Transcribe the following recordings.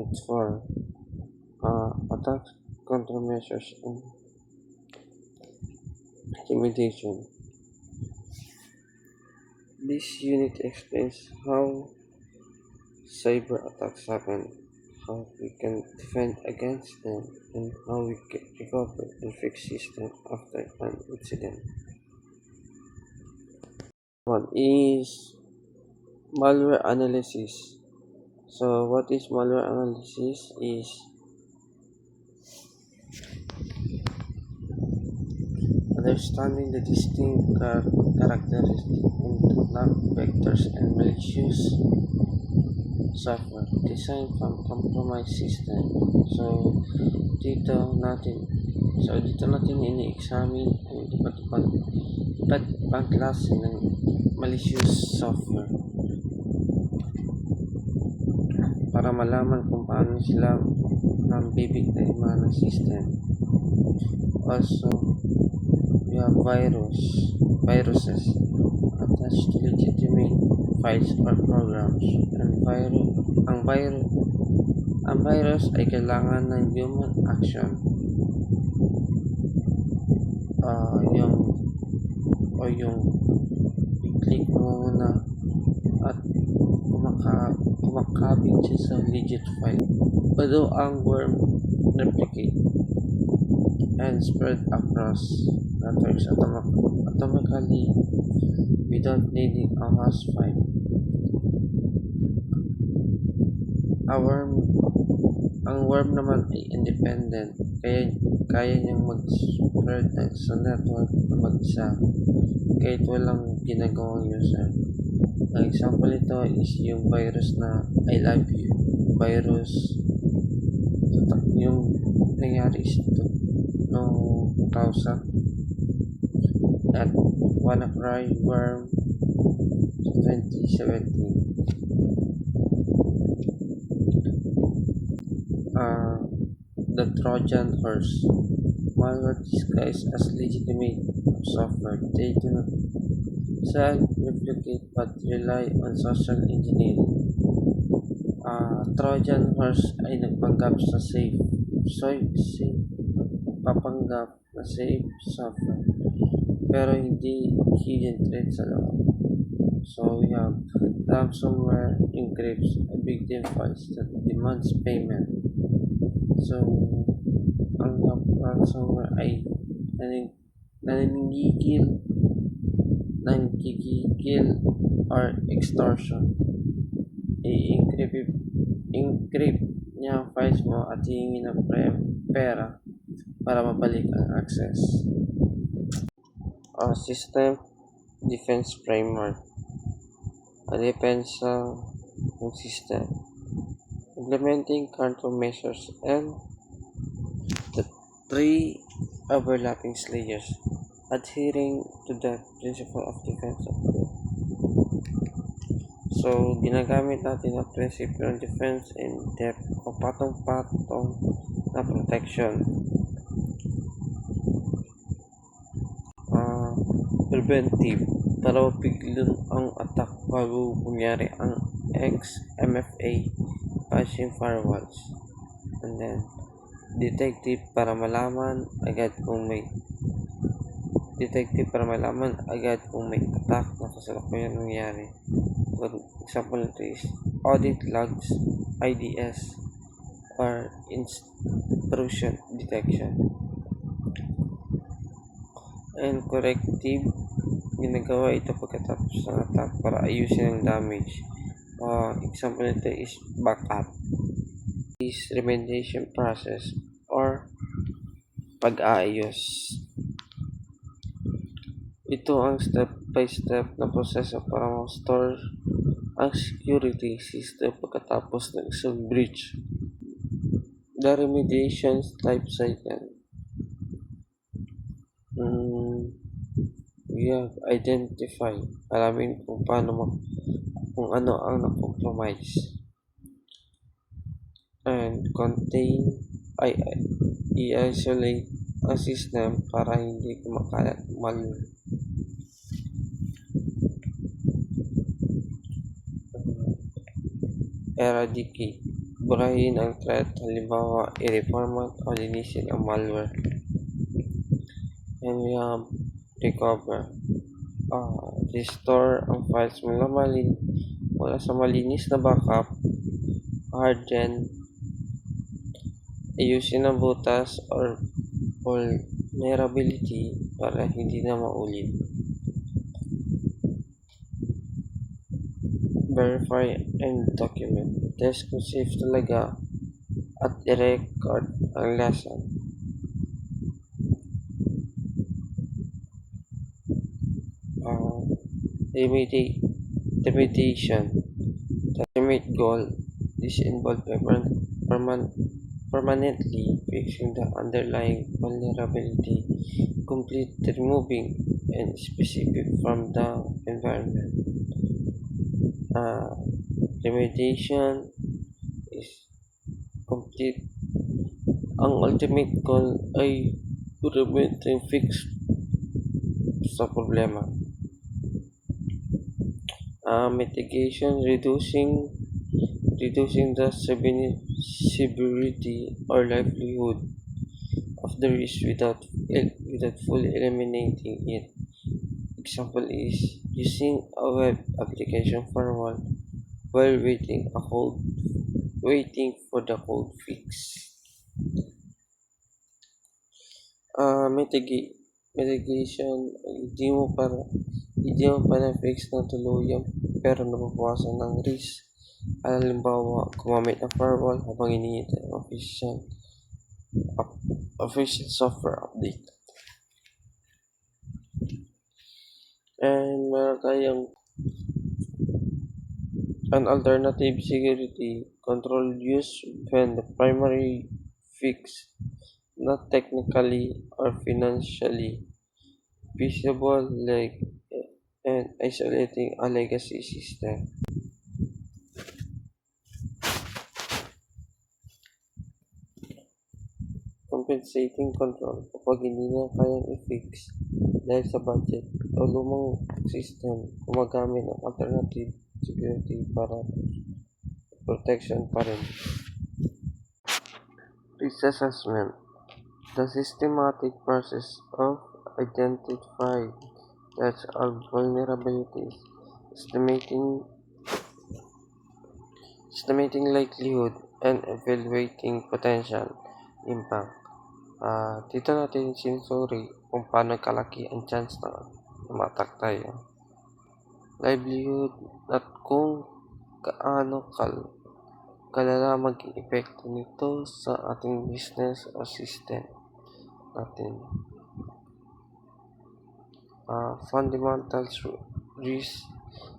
Unit for Attack Countermeasures and Intimidation. This unit explains how cyber attacks happen, how we can defend against them, and how we can recover and fix systems after an incident. One is malware analysis. So what is malware analysis is understanding the distinct characteristics and attack vectors and malicious software designed from compromised system. So dito natin ini-examine ang iba't ibang klase ng malicious software para malaman kung paano sila nambibiktima ng system. Also, we have viruses attached to legitimate files or programs. Ang virus ay kailangan ng human action. Yung i-click mo muna at kumakabit siya sa legit file. Although ang worm replicate and spread across networks automatically without needing a host file. Ang worm naman ay independent, kaya niyang mag-spread sa network na mag-isa kahit walang ginagawang user. Ang example ito is yung virus na I love you virus. Yung nangyari is ito noong 2000 at WannaCry worm 2017. The Trojan horse. Malware disguised as legitimate software. They do not self-replicate but rely on social engineering. Trojan horse ay nagpanggap sa papanggap na safe software pero hindi hidden threat sa loob. So we have ransomware encrypts a victim files that demands payment. So ang ransomware ay nanggigigil or extortion. I-encrypt niya ang files mo at hihingi ng pera para mabalik ang access. System Defense Framework. Depensa ng system. Implementing countermeasures and the three overlapping layers. Adhering to the principle of defense of the. So, ginagamit natin ang principle of defense in depth o patong-patong na protection. Preventive para mapigilin ang attack bago mangyari ang XMFA phishing firewalls. And then detective para malaman agad kung may attack na kasalukuyan nangyari. For example nito is audit logs, IDS or intrusion detection. And corrective, ginagawa ito pagkatapos ng attack para ayusin ang damage. Example nito is backup. Is remediation process or pag-aayos. Ito ang step-by-step na proseso para ma-store ang security system pagkatapos ng isang breach. The remediation life cycle. We have identified, alamin kung ano ang na-compromise. And i-isolate ang system para hindi kumakalat malware. Eradicate. burahin ang threat, halimbawa i-reformat o linisin ang malware. And we have recover. Restore ang files mula sa malinis na backup, harden, ayusin ang butas or vulnerability para hindi na maulit. Verify and document. Test kung safe talaga at i-record ang lesson. Remediation. The ultimate goal is involved permanently fixing the underlying vulnerability, complete removing and specific from the environment. Remediation is complete. Ang ultimate goal ay permanently fix sa problema. Mitigation, reducing the severity or livelihood of the risk without fully eliminating it. Example is using a web application firewall while waiting for the code fix. Mitigation, hindi mo pa na-fix ng tuluyan pero nababawasan ng risk. Halimbawa, gumamit ng firewall habang iniintay ang official software update. And meron tayong an alternative security control used when the primary fix not technically or financially feasible, like and isolating a legacy system. Compensating control kapag hindi na kayang i-fix dahil sa budget o lumang system, gumagamit ng alternative security para protection pa rin. Risk assessment. The systematic process of identifying threats or vulnerabilities, estimating likelihood, and evaluating potential impact. Dito natin sinusuri kung paano kalaki ang chance na ma-attack tayo. Livelihood at kung gaano kalala maging epekto nito sa ating business o system natin. Fundamentals risk.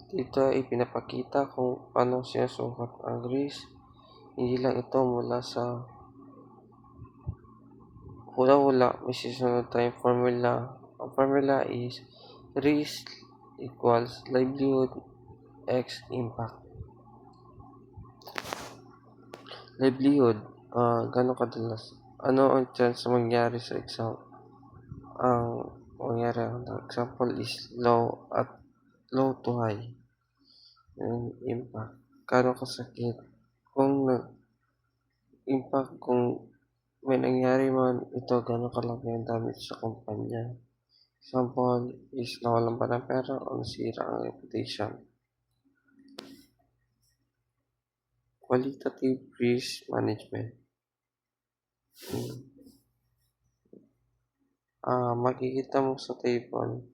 Dito ay pinapakita kung paano sinusukat ang risk. Hindi lang ito mula sa hula-hula, may sisunod tayong formula. Ang formula is risk equals livelihood x impact. Livelihood, gano'ng kadalas? Ano ang chance mangyari sa exam? Ang mangyari ang example is low to high. Yung impact, gano'ng kasakit? Kung may nangyari man ito, gano'ng kalaki ang damage sa kumpanya. Example is nawalan ba ng pera o nasira ang reputation. Qualitative risk management. Makikita mo sa table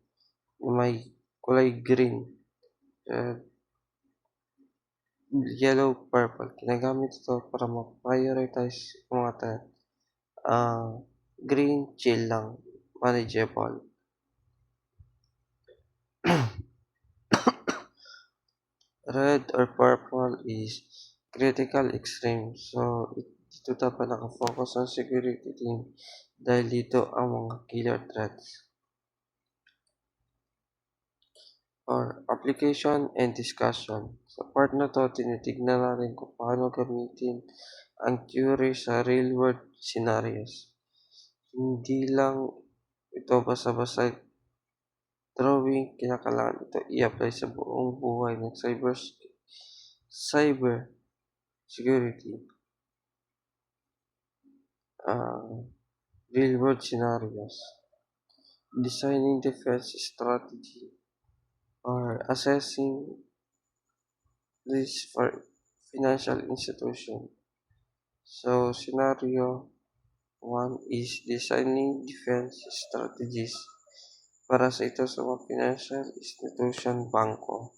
na may kulay green, yellow, purple. Ginagamit ito para ma-prioritize mga threat. Green, chill lang, manageable. Red or purple is critical extreme. So, dito dapat nakafocus ang security team dahil dito ang mga killer threats. Or application and discussion. Sa part na to, tinitignan natin kung paano gamitin ang theory sa real-world scenarios. Hindi lang ito basta-basta drawing, kinakailangan ito i-apply sa buong buhay ng cyber security. uh, real-world scenarios, designing defense strategy, or assessing risk for financial institution. So scenario one is designing defense strategies para sa ito sa mga financial institution, bangko.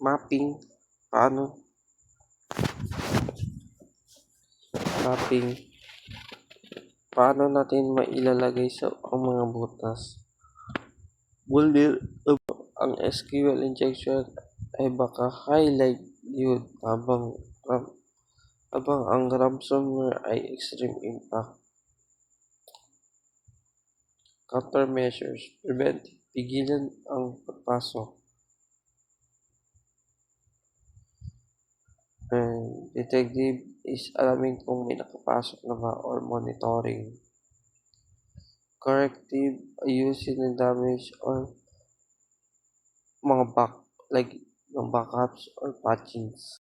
Mapping, paano mapping, paano natin mailalagay sa ang mga butas. Ang SQL injection ay baka high likelihood habang ang ransomware ay extreme impact. Countermeasures, prevent, pigilan ang pagpasok. And detective is alamin kung may nakapasok na ba or monitoring. Corrective, ayusin ng damage or mga like ng backups or patchings.